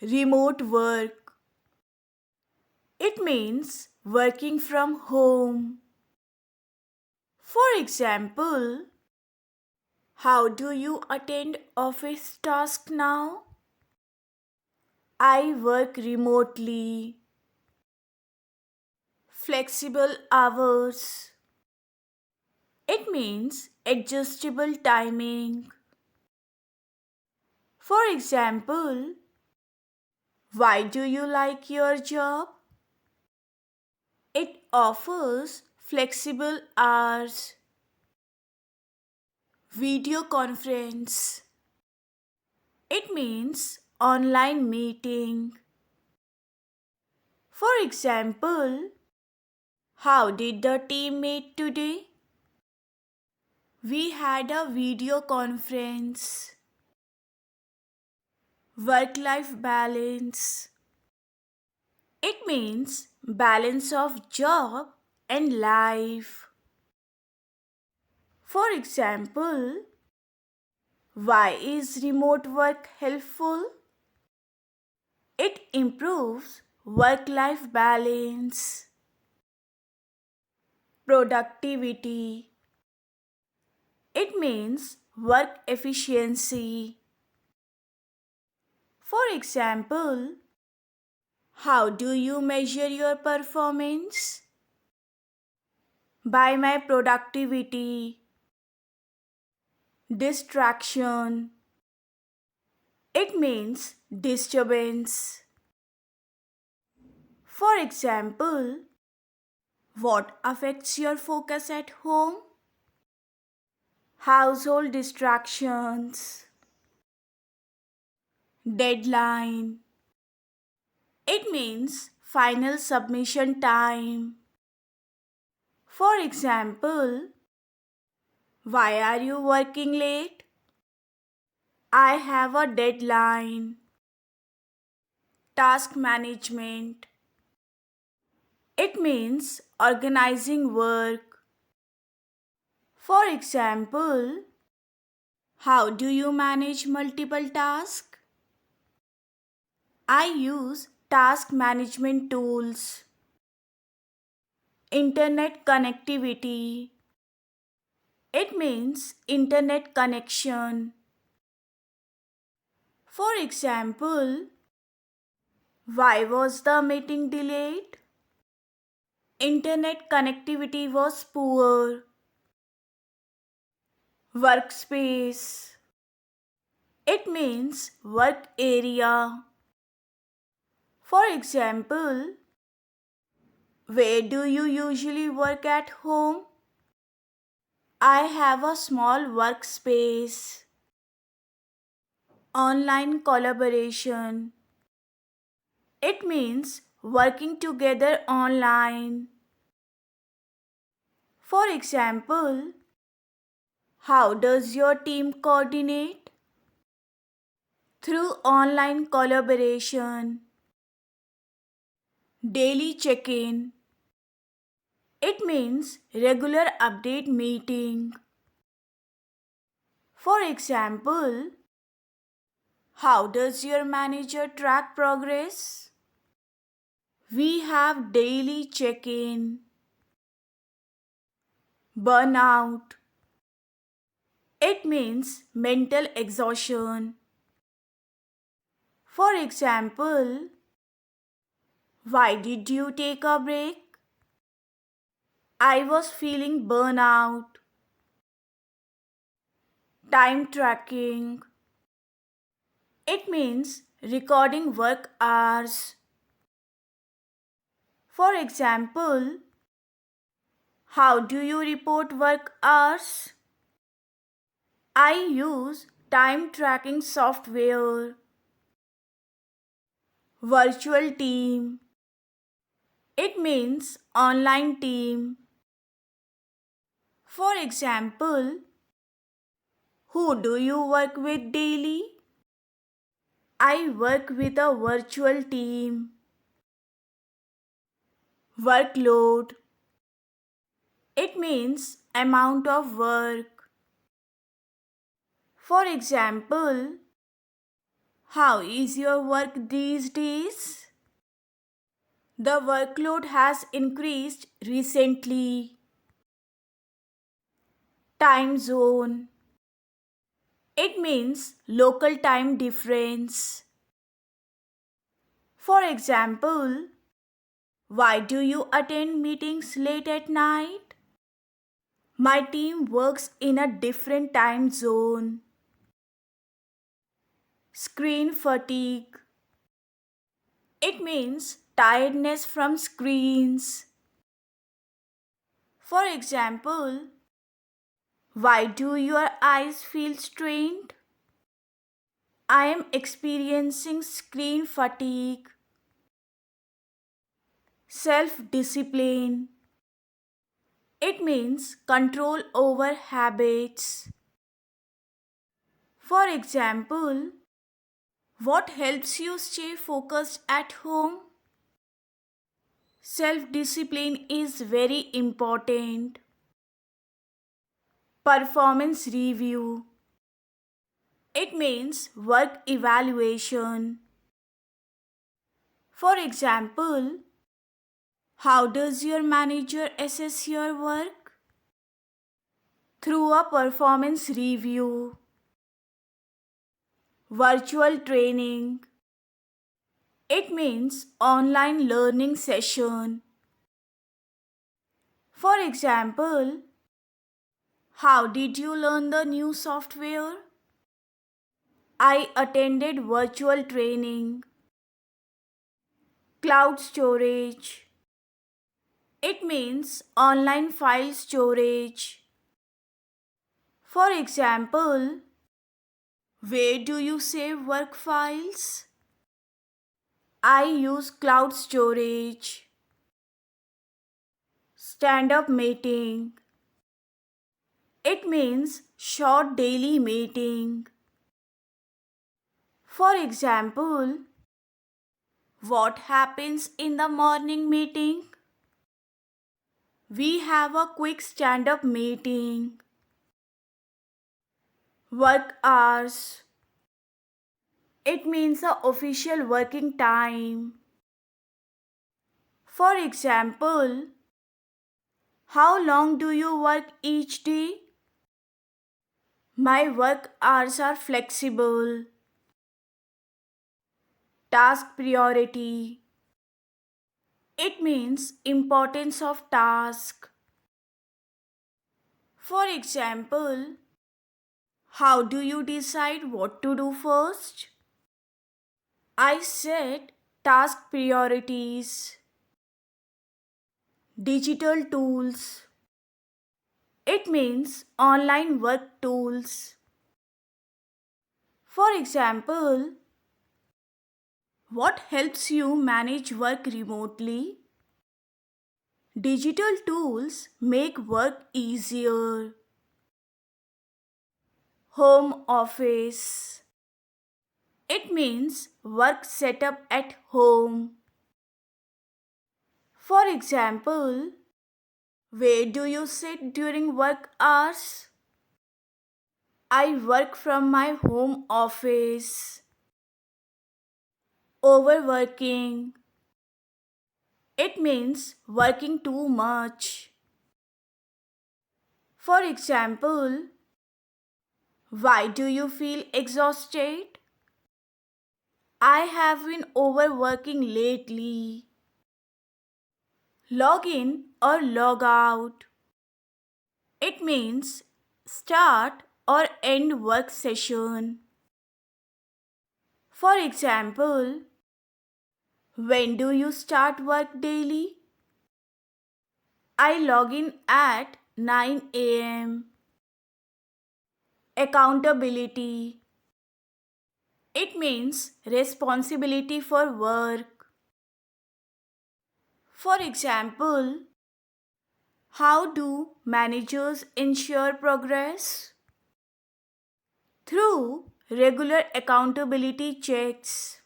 remote work. It means working from home. For example, how do you attend office tasks now? I work remotely. Flexible hours. It means adjustable timing. For example, why do you like your job? It offers flexible hours. Video conference. It means online meeting. For example, how did the team meet today? We had a video conference. Work-life balance. It means balance of job and life. For example, why is remote work helpful? It improves work-life balance. Productivity. It means work efficiency. For example, how do you measure your performance? By my productivity. Distraction. It means disturbance. For example, what affects your focus at home? Household distractions. Deadline. It means final submission time. For example, why are you working late? I have a deadline. Task management. It means organizing work. For example, how do you manage multiple tasks? I use task management tools. Internet connectivity. It means internet connection. For example, why was the meeting delayed? Internet connectivity was poor. Workspace. It means work area. For example, where do you usually work at home? I have a small workspace. Online collaboration. It means working together online. For example, how does your team coordinate? Through online collaboration. Daily check-in. It means regular update meeting. For example, how does your manager track progress? We have daily check-in. Burnout. It means mental exhaustion. For example, why did you take a break? I was feeling burnout. Time tracking. It means recording work hours. For example, how do you report work hours? I use time tracking software. Virtual team. It means online team. For example, who do you work with daily? I work with a virtual team. Workload. It means amount of work. For example, How is your work these days? The workload has increased recently. Time zone. It means local time difference. For example, why do you attend meetings late at night? My team works in a different time zone. Screen fatigue. It means tiredness from screens. For example, why do your eyes feel strained? I am experiencing screen fatigue. Self discipline. It means control over habits. For example, what helps you stay focused at home? Self discipline is very important. Performance review. It means work evaluation. For example, how does your manager assess your work? Through a performance review. Virtual training. It means online learning session. For example, how did you learn the new software? I attended virtual training. Cloud storage. It means online file storage. For example, where do you save work files? I use cloud storage. Stand up meeting. It means short daily meeting. For example, what happens in the morning meeting? We have a quick stand up meeting. Work hours. It means the official working time. For example, how long do you work each day? My work hours are flexible. Task priority. It means importance of task. For example, how do you decide what to do first? I set task priorities. Digital tools. It means online work tools. For example, what helps you manage work remotely? Digital tools make work easier. Home office. It means work setup at home. For example, where do you sit during work hours? I work from my home office. Overworking. It means working too much. For example, why do you feel exhausted? I have been overworking lately. Log in or log out. It means start or end work session. For example, when do you start work daily? I log in at 9 a.m. Accountability. It means responsibility for work. For example, how do managers ensure progress? Through regular accountability checks.